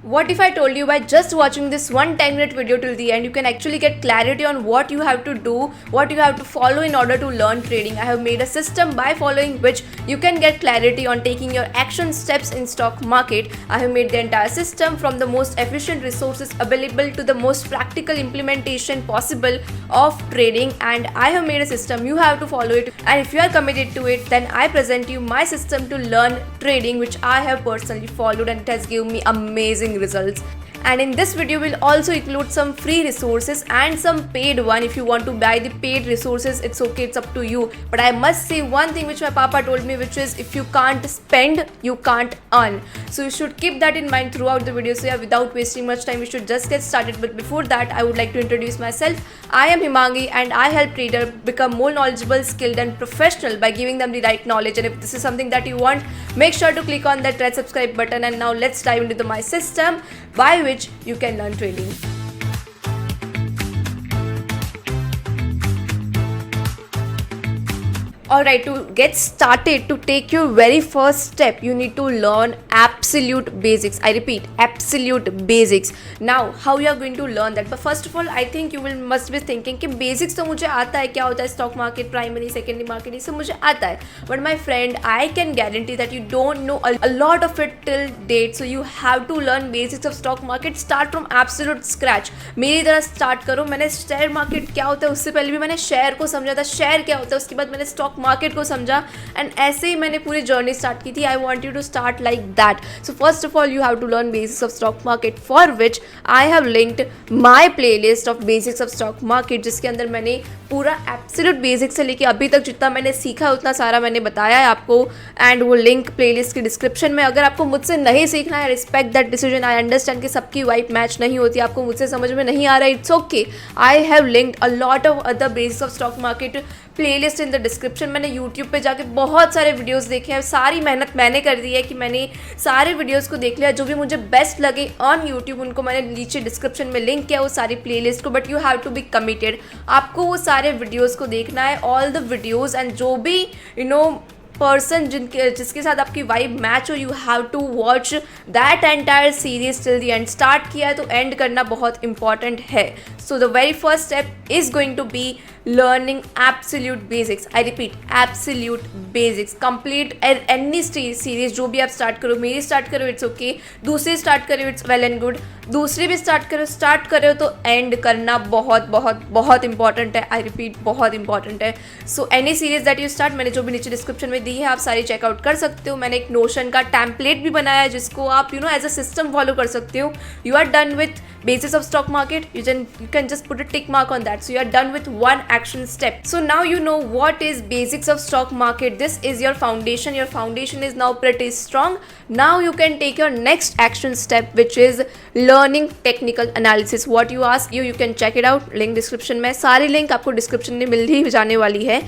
What if I told you by just watching this one 10-minute video till the end, you can actually get clarity on what you have to do, what you have to follow in order to learn trading. I have made a system by following which you can get clarity on taking your action steps in stock market. I have made the entire system from the most efficient resources available to the most practical implementation possible of trading, and I have made a system. You have to follow it, and if you are committed to it, then I present you my system to learn trading, which I have personally followed, and it has given me amazing results. And in this video we'll also include some free resources and some paid one. If you want to buy the paid resources, it's okay, it's up to you. But I must say one thing which my papa told me, which is if you can't spend, you can't earn. So you should keep that in mind throughout the video. So yeah, without wasting much time, we should just get started. But before that, I would like to introduce myself. I am Himangi, and I help traders become more knowledgeable, skilled and professional by giving them the right knowledge. And if this is something that you want, make sure to click on that red subscribe button. And now let's dive into my system by which you can learn trading. Alright, to get started, to take your very first step, you need to learn absolute basics. I repeat, absolute basics. Now, how you are going to learn that? But first of all, I think you must be thinking कि basics तो मुझे आता है, क्या होता है stock market, primary, secondary market, ये सब मुझे आता है. But my friend, I can guarantee that you don't know a lot of it till date. So you have to learn basics of stock market. Start from absolute scratch. मेरी तरह start करो. मैंने share market क्या होता है उससे पहले भी मैंने share को समझा था. Share क्या होता है उसके बाद मैंने stock मार्केट को समझा, एंड ऐसे ही मैंने पूरी जर्नी स्टार्ट की थी. I want you to start like that. So first of all you have to learn basics of stock market, for which I have linked my playlist of basics of stock market, जिसके अंदर मैंने पूरा absolute basic से लेके अभी तक जितना मैंने सीखा उतना सारा मैंने बताया है आपको. एंड वो लिंक प्लेलिस्ट की डिस्क्रिप्शन में. अगर आपको मुझसे नहीं सीखना है, respect that decision. I understand कि सबकी वाइब मैच नहीं होती, आपको मुझसे समझ में नहीं आ रहा है, it's okay. I have linked a lot of other basics of stock market playlist in the description. मैंने यूट्यूब पे जाके बहुत सारे वीडियोस देखे हैं. सारी मेहनत मैंने कर दी है कि मैंने सारे वीडियोस को देख लिया. जो भी मुझे बेस्ट लगे ऑन यूट्यूब, उनको मैंने नीचे डिस्क्रिप्शन में लिंक किया वो सारी प्लेलिस्ट को. But you have to be committed. आपको वो सारे वीडियोस को देखना है, ऑल द वीडियोस, एंड जो भी पर्सन जिसके साथ आपकी वाइब मैच हो, you have to watch that entire series till the end. Start किया है तो एंड करना बहुत इंपॉर्टेंट है. So the very first step is going to be learning absolute basics. I repeat, absolute basics. Complete any series जो भी आप start करो, मेरी स्टार्ट करो इट्स ओके, दूसरी स्टार्ट करो इट्स वेल एंड गुड, दूसरी भी स्टार्ट करो तो एंड करना बहुत बहुत बहुत इंपॉर्टेंट है. आई रिपीट, बहुत इंपॉर्टेंट है. So any series that you start, मैंने जो भी नीचे डिस्क्रिप्शन में दी है आप सारी चेकआउट कर सकते हो. मैंने एक नोशन का टेम्पलेट भी बनाया है जिसको आप एज अ सिस्टम फॉलो कर सकते हो. You are done with basis of stock market, you can just put a tick mark on that. So you are done with one action step. So now you know what is basics of stock market. This is your foundation. Your foundation is now pretty strong. Now you can take your next action step, which is learning technical analysis. What you ask, you can check it out. Link description में, सारी link आपको description में मिल ही जाने वाली है.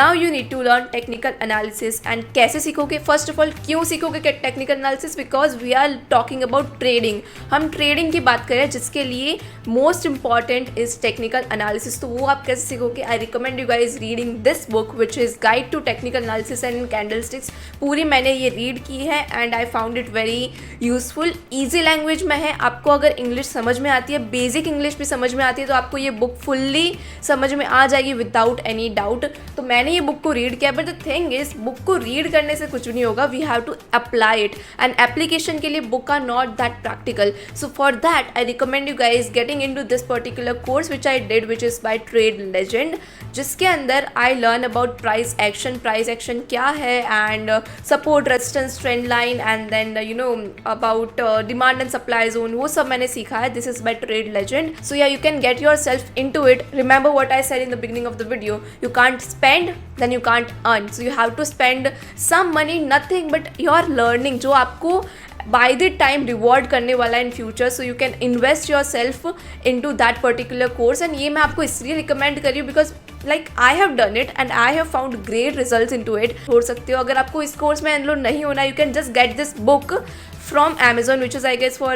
Now you need to learn technical analysis. And कैसे सीखोगे? First of all, क्यों सीखोगे technical analysis? Because we are talking about trading. हम trading की बात करें जिसके लिए most important is technical analysis. तो वो आप कैसे सीखोगे? I recommend you guys reading this book which is guide to technical analysis and candlesticks. पूरी मैंने ये रीड की है and I found it very useful. Easy language में है. आपको अगर इंग्लिश समझ में आती है, बेसिक इंग्लिश भी समझ में आती है, तो आपको ये बुक फुल्ली समझ में आ जाएगी विदाउट एनी डाउट. तो मैंने ये बुक को रीड किया. But the thing is, book को रीड करने से कुछ नहीं होगा. We have to apply it, and application के लिए book are not that practical. So for that I recommend you guys getting into this particular course which I did, which is by Trade Legend, जिसके अंदर I learn about price action क्या है, and support, resistance, trend line, and then about demand and supply zone, वो सब मैंने सीखा है. This is by Trade Legend. So yeah, you can get yourself into it. Remember what I said in the beginning of the video, you can't spend, then you can't earn. So you have to spend some money, nothing but your learning, जो आपको by the time reward करने वाला है in future. So you can invest yourself into that particular course. and ये मैं आपको इसलिए recommend कर रही हूँ because like I have done it and I have found great results into it. हो सकते हो अगर आपको इस कोर्स में एनरोल नहीं होना, you can just get this book from Amazon, which is I guess for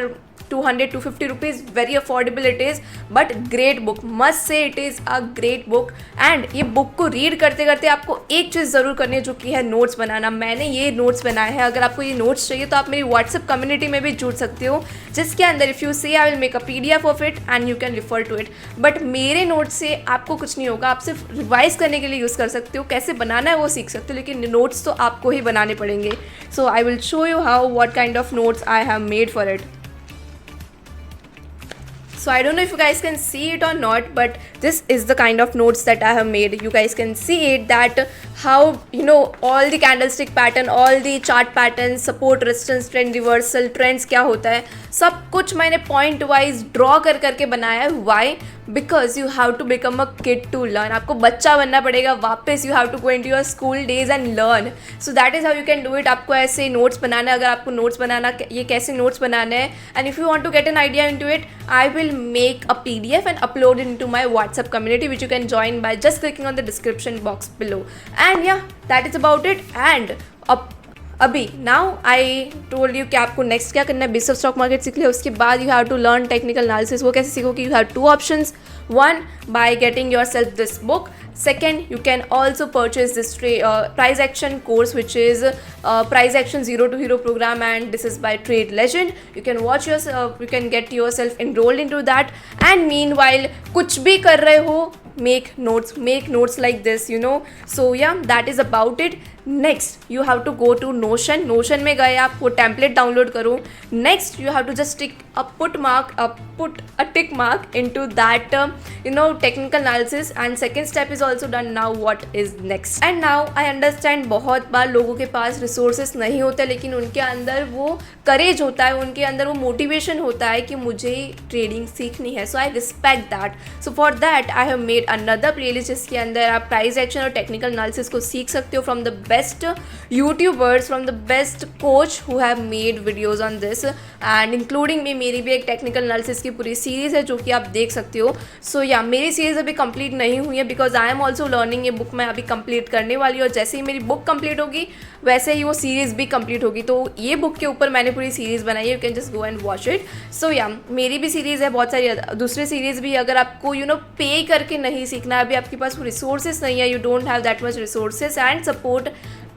200-250 rupees, very affordable it is, but great book, must say it is a great book. And ये book को read करते करते आपको एक चीज़ ज़रूर करनी है, जो कि है नोट्स बनाना. मैंने ये नोट्स बनाए हैं. अगर आपको ये नोट्स चाहिए तो आप मेरी व्हाट्सएप कम्युनिटी में भी जुड़ सकते हो, जिसके अंदर if you say I will make a PDF of it and you can refer to it. But मेरे नोट्स से आपको कुछ नहीं होगा, आप सिर्फ रिवाइज करने के लिए यूज़ कर सकते हो. कैसे बनाना है वो सीख सकते हो, लेकिन नोट्स तो आपको ही बनाने पड़ेंगे. So I will show you how what kind of notes I have made for it. So I don't know if you guys can see it or not, but this is the kind of notes that I have made. You guys can see it, that how, you know, all the candlestick pattern, all the chart patterns, support, resistance, trend reversal, trends क्या होता है, सब कुछ मैंने point wise draw कर करके बनाया है. Why? Because you have to become a kid to learn. आपको बच्चा बनना पड़ेगा वापस. You have to go in to your school days and learn. So that is how you can do it. आपको ऐसे नोट्स बनाना है. अगर आपको नोट्स बनाना, ये कैसे नोट्स बनाना है, and if you want to get an idea in to it, I will make a PDF and upload it into my WhatsApp community, which you can join by just clicking on the description box below. And yeah, that is about it. And अभी now I told you कि आपको next क्या करना है. Basic stock market सीख लिया, उसके बाद you have to learn technical analysis. वो कैसे सीखोगे? You have two options. One, by getting yourself this book. Second, you can also purchase this price action course, which is price action 0 to hero program, and this is by Trade Legend. You can watch yourself, you can get yourself enrolled into that. And meanwhile, कुछ भी कर रहे हो, make notes like this, you know. So yeah, that is about it. Next, you have to go to Notion में गए आप, वो template download करो. Next, you have to just put a tick mark into that technical analysis. And second step is also done. Now what is next? And now I understand बहुत बार लोगों के पास resources नहीं होते, लेकिन उनके अंदर वो करेज होता है, उनके अंदर वो मोटिवेशन होता है कि मुझे ट्रेडिंग सीखनी है. So I respect that. So for that I have made another playlist, जिसके अंदर आप प्राइस एक्शन और टेक्निकल एनालिसिस को सीख सकते हो from the best YouTubers, from the best coach who have made videos on this, and including me. मेरी भी एक टेक्निकल एनालिसिस की पूरी सीरीज़ है जो कि आप देख सकते हो. सो या मेरी सीरीज़ अभी कंप्लीट नहीं हुई है, because I am also learning. ये बुक मैं अभी कंप्लीट करने वाली हूँ, और जैसे ही मेरी बुक कंप्लीट होगी वैसे ही वो सीरीज़ भी कंप्लीट होगी. तो ये बुक के ऊपर मैंने पूरी सीरीज़ बनाई है. You can just go and watch it. So yeah मेरी भी सीरीज़ है, बहुत सारी दूसरी सीरीज़ भी. अगर आपको पे करके नहीं सीखना है, अभी आपके पास वो रिसोर्सेज नहीं है, you don't have that much resources and support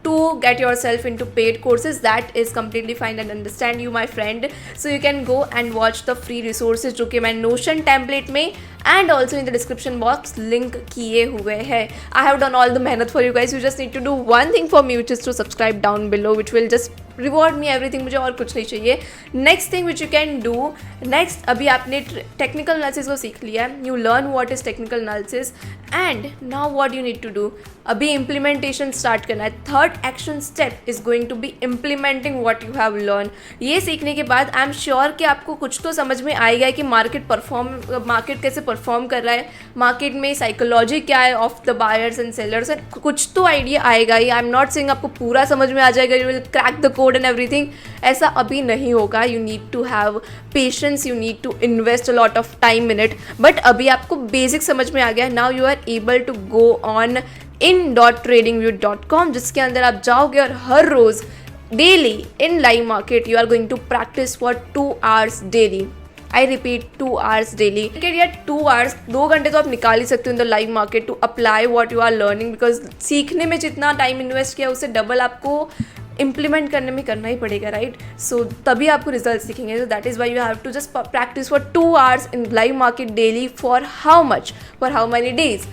to get yourself into paid courses, that is completely fine and understand you, my friend. So you can go and watch the free resources जो कि मैं Notion template में and also in the description box link किए हुए हैं. I have done all the मेहनत for you guys. You just need to do one thing for me, which is to subscribe down below, which will just reward me everything. मुझे और कुछ नहीं चाहिए. Next thing which you can do, next, अभी आपने technical analysis को सीख लिया, you learn what is technical analysis, and now what you need to do, अभी इम्प्लीमेंटेशन स्टार्ट करना है. Third action step is going to be implementing what you have learn. ये सीखने के बाद आई एम श्योर कि आपको कुछ तो समझ में आएगा कि मार्केट कैसे परफॉर्म कर रहा है, मार्केट में साइकोलॉजी क्या है of the buyers and sellers, and कुछ तो आइडिया आएगा ही. आई एम नॉट सेइंग आपको पूरा समझ में आ जाएगा, you will crack the code and everything. ऐसा अभी नहीं होगा. You need to have patience, you need to invest a lot of time in it. But अभी आपको बेसिक समझ में आ गया. Now you are able to go on in.tradingview.com, जिसके अंदर आप जाओगे और हर रोज daily in live market you are going to practise for 2 hours daily. I repeat 2 hours daily. Yeah 2 hours, 2 घंटे तो आप निकाल ही सकते हो in the live market to apply what you are learning, because सीखने में जितना टाइम इन्वेस्ट किया उससे डबल आपको इम्प्लीमेंट करने में करना ही पड़ेगा, राइट. सो तभी आपको रिजल्ट दिखेंगे. So that is why you have to just practice for 2 hours in live market daily. For how much? For how many days?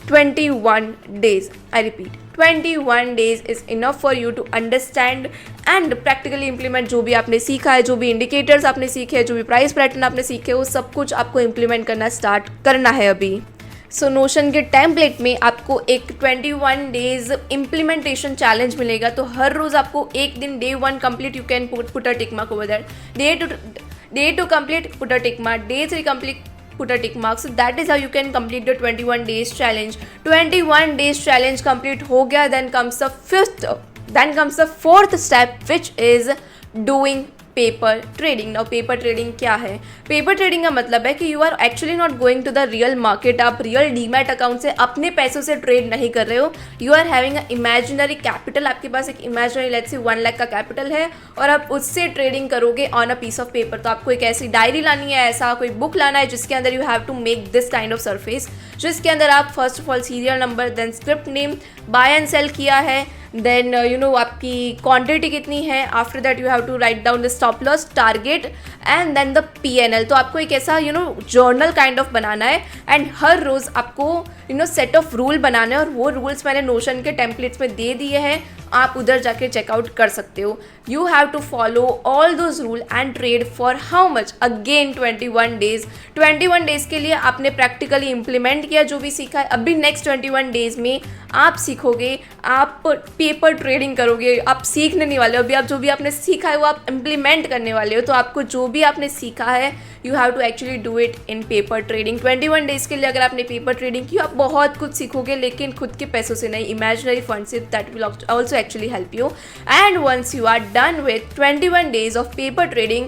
21 days. I repeat, 21 days is enough for you to understand and practically implement जो भी आपने सीखा है, जो भी indicators आपने सीखे हैं, जो भी प्राइस पैटर्न आपने सीखे, वो सब कुछ आपको इम्प्लीमेंट करना स्टार्ट करना है अभी. सो नोशन के टेम्पलेट में आपको एक 21 days इम्प्लीमेंटेशन चैलेंज मिलेगा. तो हर रोज़ आपको एक दिन day 1 complete, you can put a tick mark over that. Day 2 complete, put a tick mark. Day 3 complete, put a tick mark. So that is how you can complete the 21 days challenge. 21 days challenge complete हो गया. Then comes the fourth step, which is doing paper trading. Now paper trading क्या है? Paper trading का मतलब है कि you are actually not going to the real market. आप real demat account से अपने पैसों से ट्रेड नहीं कर रहे हो। You are having a imaginary capital. आपके पास एक इमेजिनरी लेट्स से 1 लाख का कैपिटल है और आप उससे ट्रेडिंग करोगे on a piece of paper. तो आपको एक ऐसी डायरी लानी है, ऐसा कोई बुक लाना है जिसके अंदर you have to make this kind of surface, जिसके अंदर आप first of all serial number, then script name, buy and sell किया है, देन आपकी क्वांटिटी कितनी है, after that you have to write down the stop loss, target and then the PNL। तो आपको एक ऐसा जर्नल काइंड ऑफ बनाना है एंड हर रोज़ आपको सेट ऑफ रूल बनाना है और वो रूल्स मैंने नोशन के टेम्पलेट्स में दे दिए हैं, आप उधर जाके चेकआउट कर सकते हो। You have to follow all those rule and trade for how much? Again 21 days. 21 days के लिए आपने प्रैक्टिकली इम्प्लीमेंट किया जो भी सीखा है। अभी नेक्स्ट 21 डेज़ में आप सीखोगे, आप पेपर ट्रेडिंग करोगे, आप सीखने नहीं वाले हो। अभी आप जो भी आपने सीखा है वो आप इम्प्लीमेंट करने वाले हो। तो आपको जो भी आपने सीखा है you have to actually do it in paper trading. 21 days के लिए अगर आपने पेपर ट्रेडिंग की, आप बहुत कुछ सीखोगे, लेकिन खुद के पैसों से नहीं, इमेजिनरी फंड से। That will also actually help you. And once you are done with 21 days of paper trading,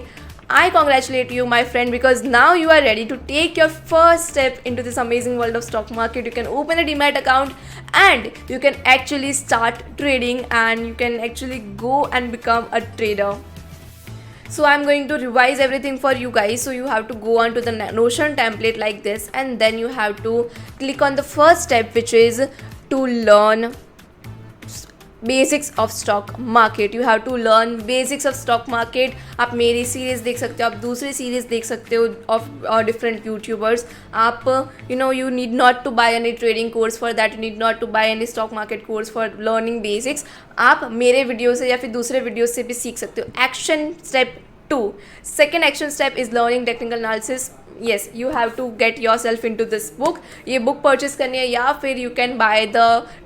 I congratulate you, my friend, because now you are ready to take your first step into this amazing world of stock market. You can open a demat account and you can actually start trading and you can actually go and become a trader. So I'm going to revise everything for you guys. So you have to go on to the Notion template like this, and then you have to click on the first step, which is to learn basics of stock market. You have to learn basics of stock market. आप मेरी series देख सकते हो, आप दूसरी series देख सकते हो ऑफ डिफरेंट यूट्यूबर्स। आप you need not to buy any trading course for that, you need not to buy any stock market course for learning basics. आप मेरे वीडियो से या फिर दूसरे वीडियो से भी सीख सकते हो। Action step 2, second action step is learning technical analysis. Yes, you have to get yourself into this book. ये बुक परचेज करनी है या फिर you can buy the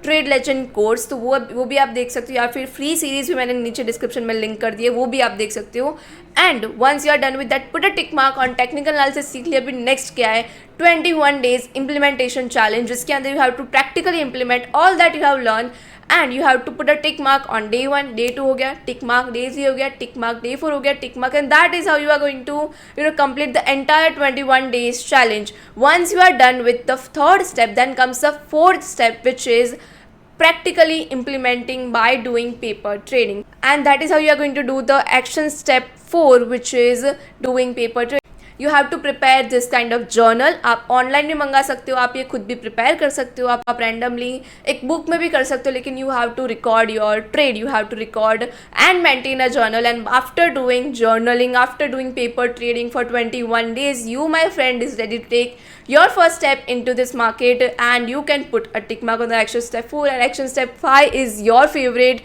trade legend course, तो वो भी आप देख सकते हो, या फिर फ्री सीरीज भी मैंने नीचे डिस्क्रिप्शन में लिंक कर दी है, वो भी आप देख सकते हो। And once you are done with that, put a tick mark on technical analysis. सीख लिया। अभी नेक्स्ट क्या है? 21 डेज इम्प्लीमेंटेशन चैलेंज, जिसके अंदर you have to practically implement all that you have learn and you have to put a tick mark on day 1, day 2 हो गया, tick mark day 3 हो गया, टिक मार्क डे 4 हो गया, tick mark, and that is how you are going to complete the entire 21 days challenge. Once you are done with the third step, then comes the fourth step, which is practically implementing by doing paper trading, and that is how you are going to do the action step 4, which is doing paper trading. You have to prepare this kind of journal. आप online भी मंगा सकते हो, आप ये खुद भी prepare कर सकते हो, आप रैंडमली एक बुक में भी कर सकते हो, लेकिन you have to record your trade, you have to record and maintain a journal. And after doing journaling, after doing paper trading for 21 days, you, my friend, is ready to take your first step into this market, and you can put a tick mark on the action step 4, and action step 5 is your favorite,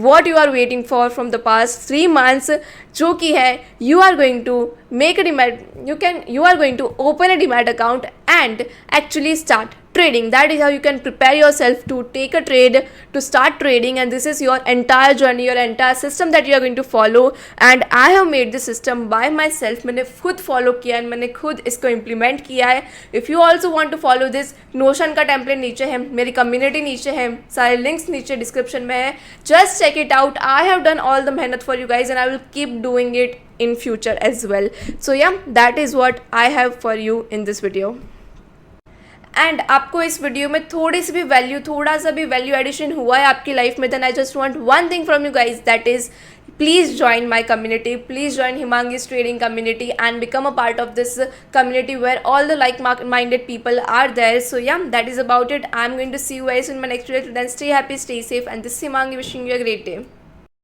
what you are waiting for from the past 3 months, जो कि है you are going to make a demat, you are going to open a demat account and actually start trading. That is how you can prepare yourself to take a trade, to start trading, and this is your entire journey, your entire system that you are going to follow. And I have made this system by myself. मैंने खुद follow किया है, मैंने खुद इसको implement किया है. If you also want to follow this, Notion का template नीचे है, मेरी community नीचे है, सारे links नीचे description में है. Just check it out. I have done all the मेहनत for you guys, and I will keep doing it in future as well. So yeah, that is what I have for you in this video. And आपको इस video में थोड़ी सी भी value, थोड़ा सा भी value addition हुआ है आपकी लाइफ में, then I just want one thing from you guys, that is please join my community, please join Himangi's trading community and become a part of this community where all the like-minded people are there. So yeah, that is about it. I'm going to see you guys in my next video. Then stay happy, stay safe, and this is Himangi wishing you a great day.